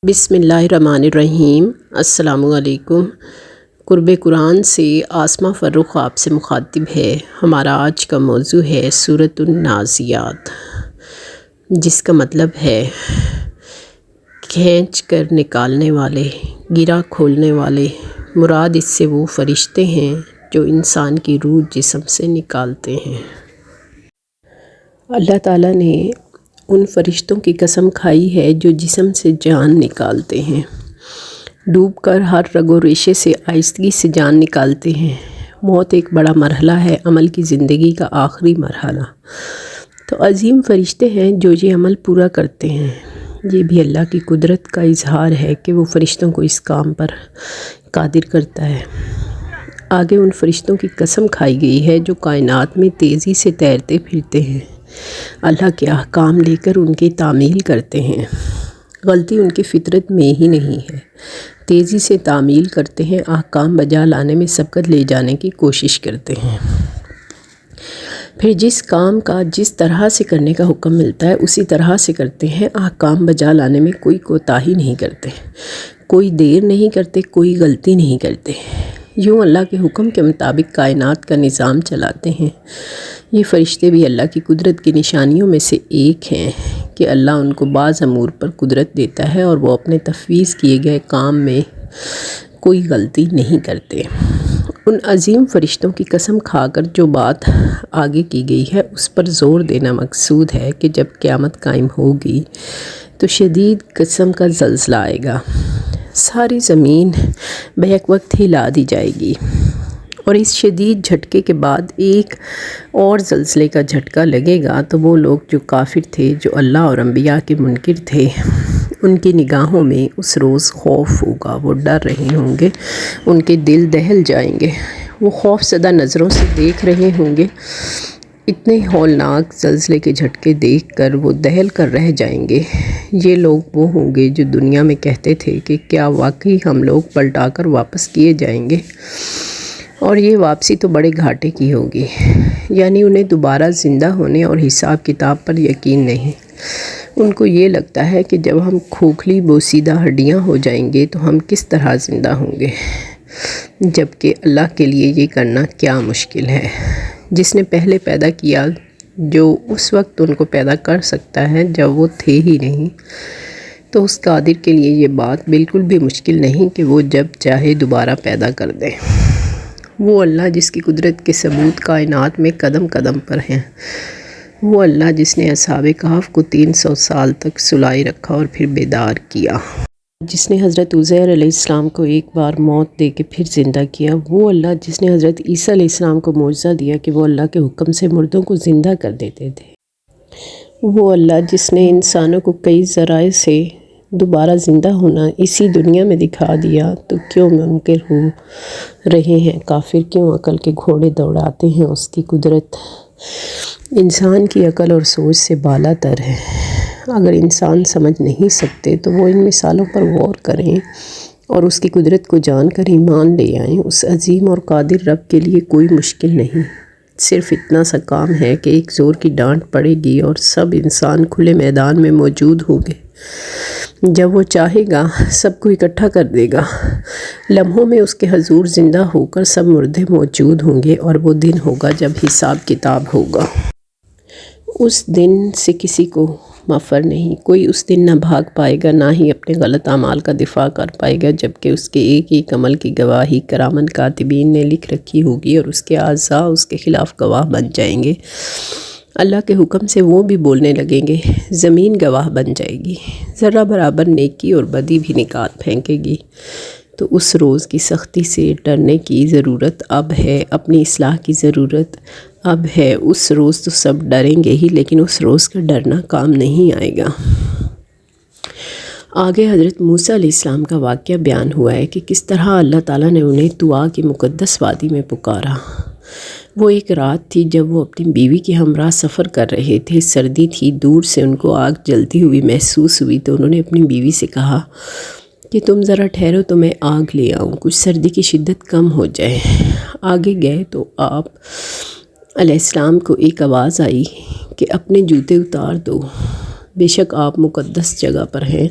بسم اللہ الرحمن الرحیم۔ السلام علیکم۔ قرب قرآن سے آسمہ فرخ آپ سے مخاطب ہے۔ ہمارا آج کا موضوع ہے سورۃ النازعات، جس کا مطلب ہے کھینچ کر نکالنے والے، گرہ کھولنے والے۔ مراد اس سے وہ فرشتے ہیں جو انسان کی روح جسم سے نکالتے ہیں۔ اللہ تعالیٰ نے ان فرشتوں کی قسم کھائی ہے جو جسم سے جان نکالتے ہیں، ڈوب کر ہر رگ و ریشے سے آہستگی سے جان نکالتے ہیں۔ موت ایک بڑا مرحلہ ہے، عمل کی زندگی کا آخری مرحلہ۔ تو عظیم فرشتے ہیں جو یہ عمل پورا کرتے ہیں۔ یہ بھی اللہ کی قدرت کا اظہار ہے کہ وہ فرشتوں کو اس کام پر قادر کرتا ہے۔ آگے ان فرشتوں کی قسم کھائی گئی ہے جو کائنات میں تیزی سے تیرتے پھرتے ہیں، اللہ کے احکام لے کر ان کی تعمیل کرتے ہیں۔ غلطی ان کی فطرت میں ہی نہیں ہے، تیزی سے تعمیل کرتے ہیں، احکام بجا لانے میں سبقت لے جانے کی کوشش کرتے ہیں۔ پھر جس کام کا جس طرح سے کرنے کا حکم ملتا ہے اسی طرح سے کرتے ہیں، احکام بجا لانے میں کوئی کوتاہی نہیں کرتے، کوئی دیر نہیں کرتے، کوئی غلطی نہیں کرتے۔ یوں اللہ کے حکم کے مطابق کائنات کا نظام چلاتے ہیں۔ یہ فرشتے بھی اللہ کی قدرت کی نشانیوں میں سے ایک ہیں کہ اللہ ان کو بعض امور پر قدرت دیتا ہے اور وہ اپنے تفویض کیے گئے کام میں کوئی غلطی نہیں کرتے۔ ان عظیم فرشتوں کی قسم کھا کر جو بات آگے کی گئی ہے اس پر زور دینا مقصود ہے کہ جب قیامت قائم ہوگی تو شدید قسم کا زلزلہ آئے گا، ساری زمین بیک وقت ہلا دی جائے گی، اور اس شدید جھٹکے کے بعد ایک اور زلزلے کا جھٹکا لگے گا تو وہ لوگ جو کافر تھے، جو اللہ اور انبیاء کے منکر تھے، ان کی نگاہوں میں اس روز خوف ہوگا، وہ ڈر رہے ہوں گے، ان کے دل دہل جائیں گے، وہ خوف زدہ نظروں سے دیکھ رہے ہوں گے۔ اتنے ہولناک زلزلے کے جھٹکے دیکھ کر وہ دہل کر رہ جائیں گے۔ یہ لوگ وہ ہوں گے جو دنیا میں کہتے تھے کہ کیا واقعی ہم لوگ پلٹا کر واپس کیے جائیں گے، اور یہ واپسی تو بڑے گھاٹے کی ہوگی، یعنی انہیں دوبارہ زندہ ہونے اور حساب کتاب پر یقین نہیں۔ ان کو یہ لگتا ہے کہ جب ہم کھوکھلی بوسیدہ ہڈیاں ہو جائیں گے تو ہم کس طرح زندہ ہوں گے، جبکہ اللہ کے لیے یہ کرنا کیا مشکل ہے۔ جس نے پہلے پیدا کیا، جو اس وقت ان کو پیدا کر سکتا ہے جب وہ تھے ہی نہیں، تو اس قادر کے لیے یہ بات بالکل بھی مشکل نہیں کہ وہ جب چاہے دوبارہ پیدا کر دے۔ وہ اللہ جس کی قدرت کے ثبوت کائنات میں قدم قدم پر ہیں، وہ اللہ جس نے اصحاب کہف کو 300 سال تک سلائی رکھا اور پھر بیدار کیا، جس نے حضرت عزیر علیہ السلام کو ایک بار موت دے کے پھر زندہ کیا، وہ اللہ جس نے حضرت عیسیٰ علیہ السلام کو معجزہ دیا کہ وہ اللہ کے حکم سے مردوں کو زندہ کر دیتے تھے، وہ اللہ جس نے انسانوں کو کئی ذرائع سے دوبارہ زندہ ہونا اسی دنیا میں دکھا دیا، تو کیوں منکر ہو رہے ہیں کافر، کیوں عقل کے گھوڑے دوڑاتے ہیں؟ اس کی قدرت انسان کی عقل اور سوچ سے بالا تر ہے۔ اگر انسان سمجھ نہیں سکتے تو وہ ان مثالوں پر غور کریں اور اس کی قدرت کو جان کر ایمان لے آئیں۔ اس عظیم اور قادر رب کے لیے کوئی مشکل نہیں، صرف اتنا سا کام ہے کہ ایک زور کی ڈانٹ پڑے گی اور سب انسان کھلے میدان میں موجود ہوں گے۔ جب وہ چاہے گا سب کو اکٹھا کر دے گا، لمحوں میں اس کے حضور زندہ ہو کر سب مردے موجود ہوں گے، اور وہ دن ہوگا جب حساب کتاب ہوگا۔ اس دن سے کسی کو مفر نہیں، کوئی اس دن نہ بھاگ پائے گا، نہ ہی اپنے غلط اعمال کا دفاع کر پائے گا، جبکہ اس کے ایک ایک عمل کی گواہی کرامن کاتبین نے لکھ رکھی ہوگی، اور اس کے اعضاء اس کے خلاف گواہ بن جائیں گے۔ اللہ کے حکم سے وہ بھی بولنے لگیں گے، زمین گواہ بن جائے گی، ذرہ برابر نیکی اور بدی بھی نکات پھینکے گی۔ تو اس روز کی سختی سے ڈرنے کی ضرورت اب ہے، اپنی اصلاح کی ضرورت اب ہے۔ اس روز تو سب ڈریں گے ہی، لیکن اس روز کا ڈرنا کام نہیں آئے گا۔ آگے حضرت موسیٰ علیہ السلام کا واقعہ بیان ہوا ہے کہ کس طرح اللہ تعالیٰ نے انہیں طوا کی مقدس وادی میں پکارا۔ وہ ایک رات تھی جب وہ اپنی بیوی کے ہمراہ سفر کر رہے تھے، سردی تھی، دور سے ان کو آگ جلتی ہوئی محسوس ہوئی، تو انہوں نے اپنی بیوی سے کہا کہ تم ذرا ٹھہرو تو میں آگ لے آؤں، کچھ سردی کی شدت کم ہو جائے۔ آگے گئے تو آپ علیہ السلام کو ایک آواز آئی کہ اپنے جوتے اتار دو۔ بے شک آپ مقدس جگہ پر ہیں۔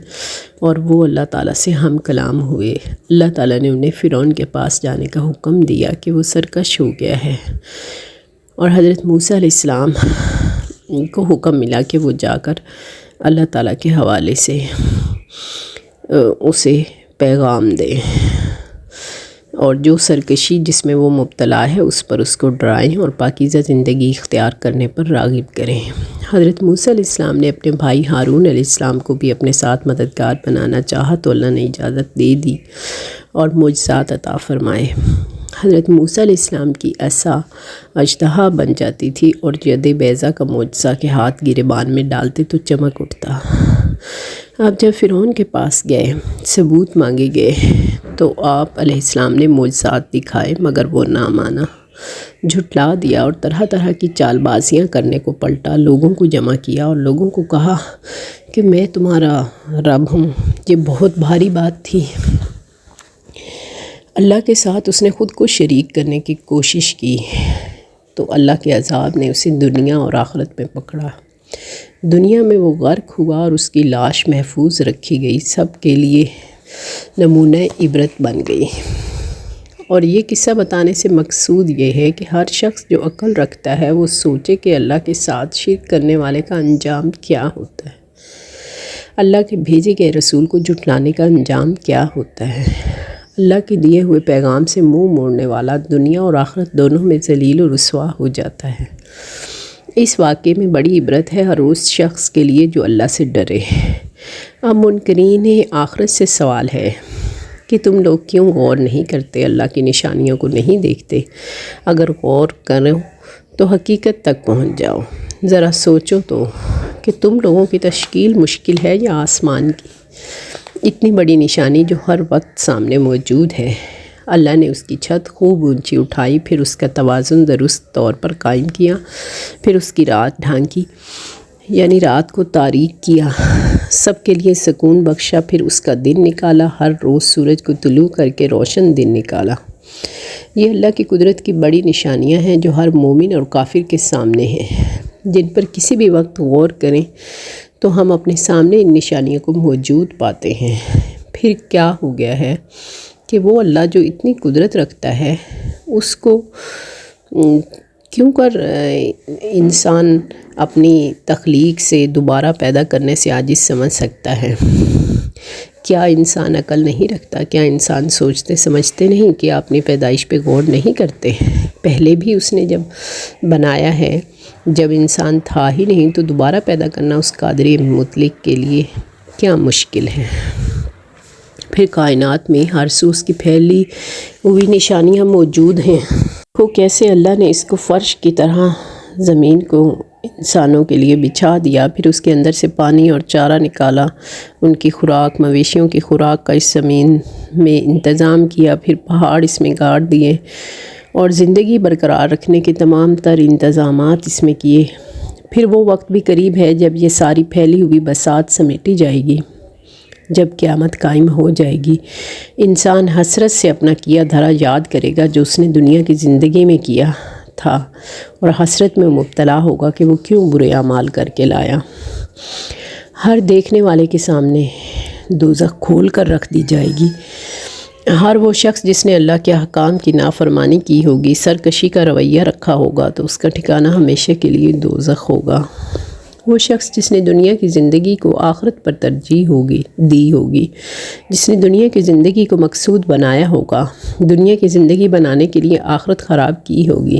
اور وہ اللہ تعالیٰ سے ہم کلام ہوئے۔ اللہ تعالیٰ نے انہیں فرعون کے پاس جانے کا حکم دیا کہ وہ سرکش ہو گیا ہے، اور حضرت موسیٰ علیہ السلام کو حکم ملا کہ وہ جا کر اللہ تعالیٰ کے حوالے سے اسے پیغام دیں، اور جو سرکشی جس میں وہ مبتلا ہے اس پر اس کو ڈرائیں اور پاکیزہ زندگی اختیار کرنے پر راغب کریں۔ حضرت موسیٰ علیہ السلام نے اپنے بھائی ہارون علیہ السلام کو بھی اپنے ساتھ مددگار بنانا چاہا تو اللہ نے اجازت دے دی اور معجزات عطا فرمائے۔ حضرت موسیٰ علیہ السلام کی عصا اژدہا بن جاتی تھی، اور ید بیضا کا معجزہ کے ہاتھ گریبان میں ڈالتے تو چمک اٹھتا۔ اب جب فرعون کے پاس گئے، ثبوت مانگے گئے، تو آپ علیہ السلام نے معجزات دکھائے، مگر وہ نہ مانا، جھٹلا دیا اور طرح طرح کی چال بازیاں کرنے کو پلٹا، لوگوں کو جمع کیا اور لوگوں کو کہا کہ میں تمہارا رب ہوں۔ یہ بہت بھاری بات تھی۔ اللہ کے ساتھ اس نے خود کو شریک کرنے کی کوشش کی، تو اللہ کے عذاب نے اسے دنیا اور آخرت میں پکڑا۔ دنیا میں وہ غرق ہوا اور اس کی لاش محفوظ رکھی گئی، سب کے لیے نمونہ عبرت بن گئی۔ اور یہ قصہ بتانے سے مقصود یہ ہے کہ ہر شخص جو عقل رکھتا ہے وہ سوچے کہ اللہ کے ساتھ شرک کرنے والے کا انجام کیا ہوتا ہے، اللہ کے بھیجے گئے رسول کو جھٹلانے کا انجام کیا ہوتا ہے۔ اللہ کے دیے ہوئے پیغام سے منہ موڑنے والا دنیا اور آخرت دونوں میں ذلیل و رسوا ہو جاتا ہے۔ اس واقعے میں بڑی عبرت ہے ہر اس شخص کے لیے جو اللہ سے ڈرے۔ اب منکرین آخرت سے سوال ہے کہ تم لوگ کیوں غور نہیں کرتے، اللہ کی نشانیوں کو نہیں دیکھتے؟ اگر غور کرو تو حقیقت تک پہنچ جاؤ۔ ذرا سوچو تو کہ تم لوگوں کی تشکیل مشکل ہے یا آسمان کی؟ اتنی بڑی نشانی جو ہر وقت سامنے موجود ہے، اللہ نے اس کی چھت خوب اونچی اٹھائی، پھر اس کا توازن درست طور پر قائم کیا، پھر اس کی رات ڈھانکی، یعنی رات کو تاریک کیا، سب کے لیے سکون بخشا، پھر اس کا دن نکالا، ہر روز سورج کو طلوع کر کے روشن دن نکالا۔ یہ اللہ کی قدرت کی بڑی نشانیاں ہیں جو ہر مومن اور کافر کے سامنے ہیں، جن پر کسی بھی وقت غور کریں تو ہم اپنے سامنے ان نشانیوں کو موجود پاتے ہیں۔ پھر کیا ہو گیا ہے کہ وہ اللہ جو اتنی قدرت رکھتا ہے اس کو کیوں کر انسان اپنی تخلیق سے دوبارہ پیدا کرنے سے عاجز سمجھ سکتا ہے؟ کیا انسان عقل نہیں رکھتا؟ کیا انسان سوچتے سمجھتے نہیں؟ کہ اپنی پیدائش پہ غور نہیں کرتے؟ پہلے بھی اس نے جب بنایا ہے، جب انسان تھا ہی نہیں، تو دوبارہ پیدا کرنا اس قادر مطلق کے لیے کیا مشکل ہے؟ پھر کائنات میں ہر سو اس کی پھیلی ہوئی نشانیاں موجود ہیں۔ وہ کیسے اللہ نے اس کو فرش کی طرح زمین کو انسانوں کے لیے بچھا دیا، پھر اس کے اندر سے پانی اور چارہ نکالا، ان کی خوراک، مویشیوں کی خوراک کا اس زمین میں انتظام کیا، پھر پہاڑ اس میں گاڑ دیے اور زندگی برقرار رکھنے کے تمام تر انتظامات اس میں کیے۔ پھر وہ وقت بھی قریب ہے جب یہ ساری پھیلی ہوئی بساط سمیٹی جائے گی، جب قیامت قائم ہو جائے گی۔ انسان حسرت سے اپنا کیا دھرا یاد کرے گا جو اس نے دنیا کی زندگی میں کیا تھا، اور حسرت میں مبتلا ہوگا کہ وہ کیوں برے اعمال کر کے لایا۔ ہر دیکھنے والے کے سامنے دوزخ کھول کر رکھ دی جائے گی۔ ہر وہ شخص جس نے اللہ کے احکام کی نافرمانی کی ہوگی، سرکشی کا رویہ رکھا ہوگا، تو اس کا ٹھکانہ ہمیشہ کے لیے دوزخ ہوگا۔ وہ شخص جس نے دنیا کی زندگی کو آخرت پر ترجیح دی ہوگی، جس نے دنیا کی زندگی کو مقصود بنایا ہوگا، دنیا کی زندگی بنانے کے لیے آخرت خراب کی ہوگی،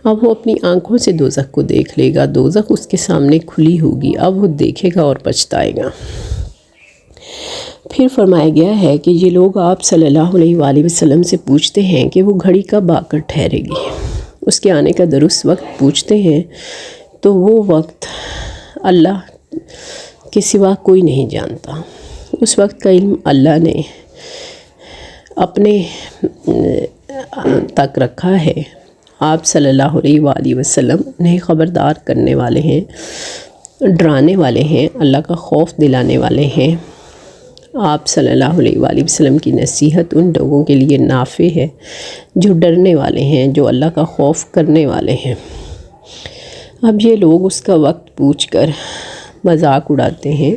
اب وہ اپنی آنکھوں سے دوزخ کو دیکھ لے گا۔ دوزخ اس کے سامنے کھلی ہوگی، اب وہ دیکھے گا اور پچھتائے گا۔ پھر فرمایا گیا ہے کہ یہ لوگ آپ صلی اللہ علیہ وآلہ وسلم سے پوچھتے ہیں کہ وہ گھڑی کب آ کر ٹھہرے گی، اس کے آنے کا درست وقت پوچھتے ہیں، تو وہ وقت اللہ کے سوا کوئی نہیں جانتا۔ اس وقت کا علم اللہ نے اپنے تک رکھا ہے۔ آپ صلی اللہ علیہ وآلہ وسلم انہیں خبردار کرنے والے ہیں، ڈرانے والے ہیں، اللہ کا خوف دلانے والے ہیں۔ آپ صلی اللہ علیہ وآلہ وسلم کی نصیحت ان لوگوں کے لیے نافع ہے جو ڈرنے والے ہیں، جو اللہ کا خوف کرنے والے ہیں۔ اب یہ لوگ اس کا وقت پوچھ کر مذاق اڑاتے ہیں،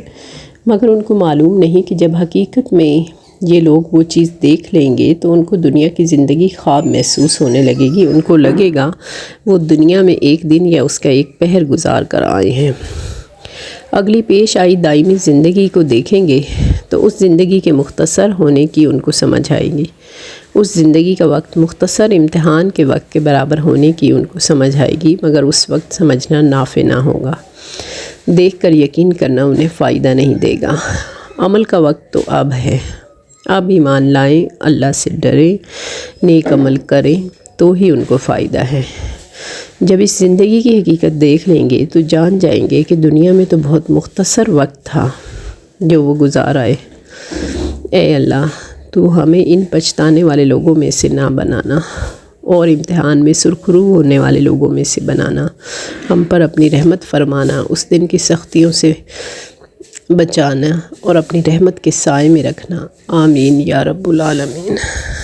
مگر ان کو معلوم نہیں کہ جب حقیقت میں یہ لوگ وہ چیز دیکھ لیں گے تو ان کو دنیا کی زندگی خواب محسوس ہونے لگے گی، ان کو لگے گا وہ دنیا میں ایک دن یا اس کا ایک پہر گزار کر آئے ہیں۔ اگلی پیش آئی دائمی زندگی کو دیکھیں گے تو اس زندگی کے مختصر ہونے کی ان کو سمجھ آئے گی، اس زندگی کا وقت مختصر امتحان کے وقت کے برابر ہونے کی ان کو سمجھ آئے گی، مگر اس وقت سمجھنا نافع نہ ہوگا، دیکھ کر یقین کرنا انہیں فائدہ نہیں دے گا۔ عمل کا وقت تو اب ہے، اب ایمان لائیں، اللہ سے ڈریں، نیک عمل کریں تو ہی ان کو فائدہ ہے۔ جب اس زندگی کی حقیقت دیکھ لیں گے تو جان جائیں گے کہ دنیا میں تو بہت مختصر وقت تھا جو وہ گزار آئے۔ اے اللہ، تو ہمیں ان پچھتانے والے لوگوں میں سے نہ بنانا اور امتحان میں سرخرو ہونے والے لوگوں میں سے بنانا، ہم پر اپنی رحمت فرمانا، اس دن کی سختیوں سے بچانا اور اپنی رحمت کے سائے میں رکھنا، آمین یا رب العالمین۔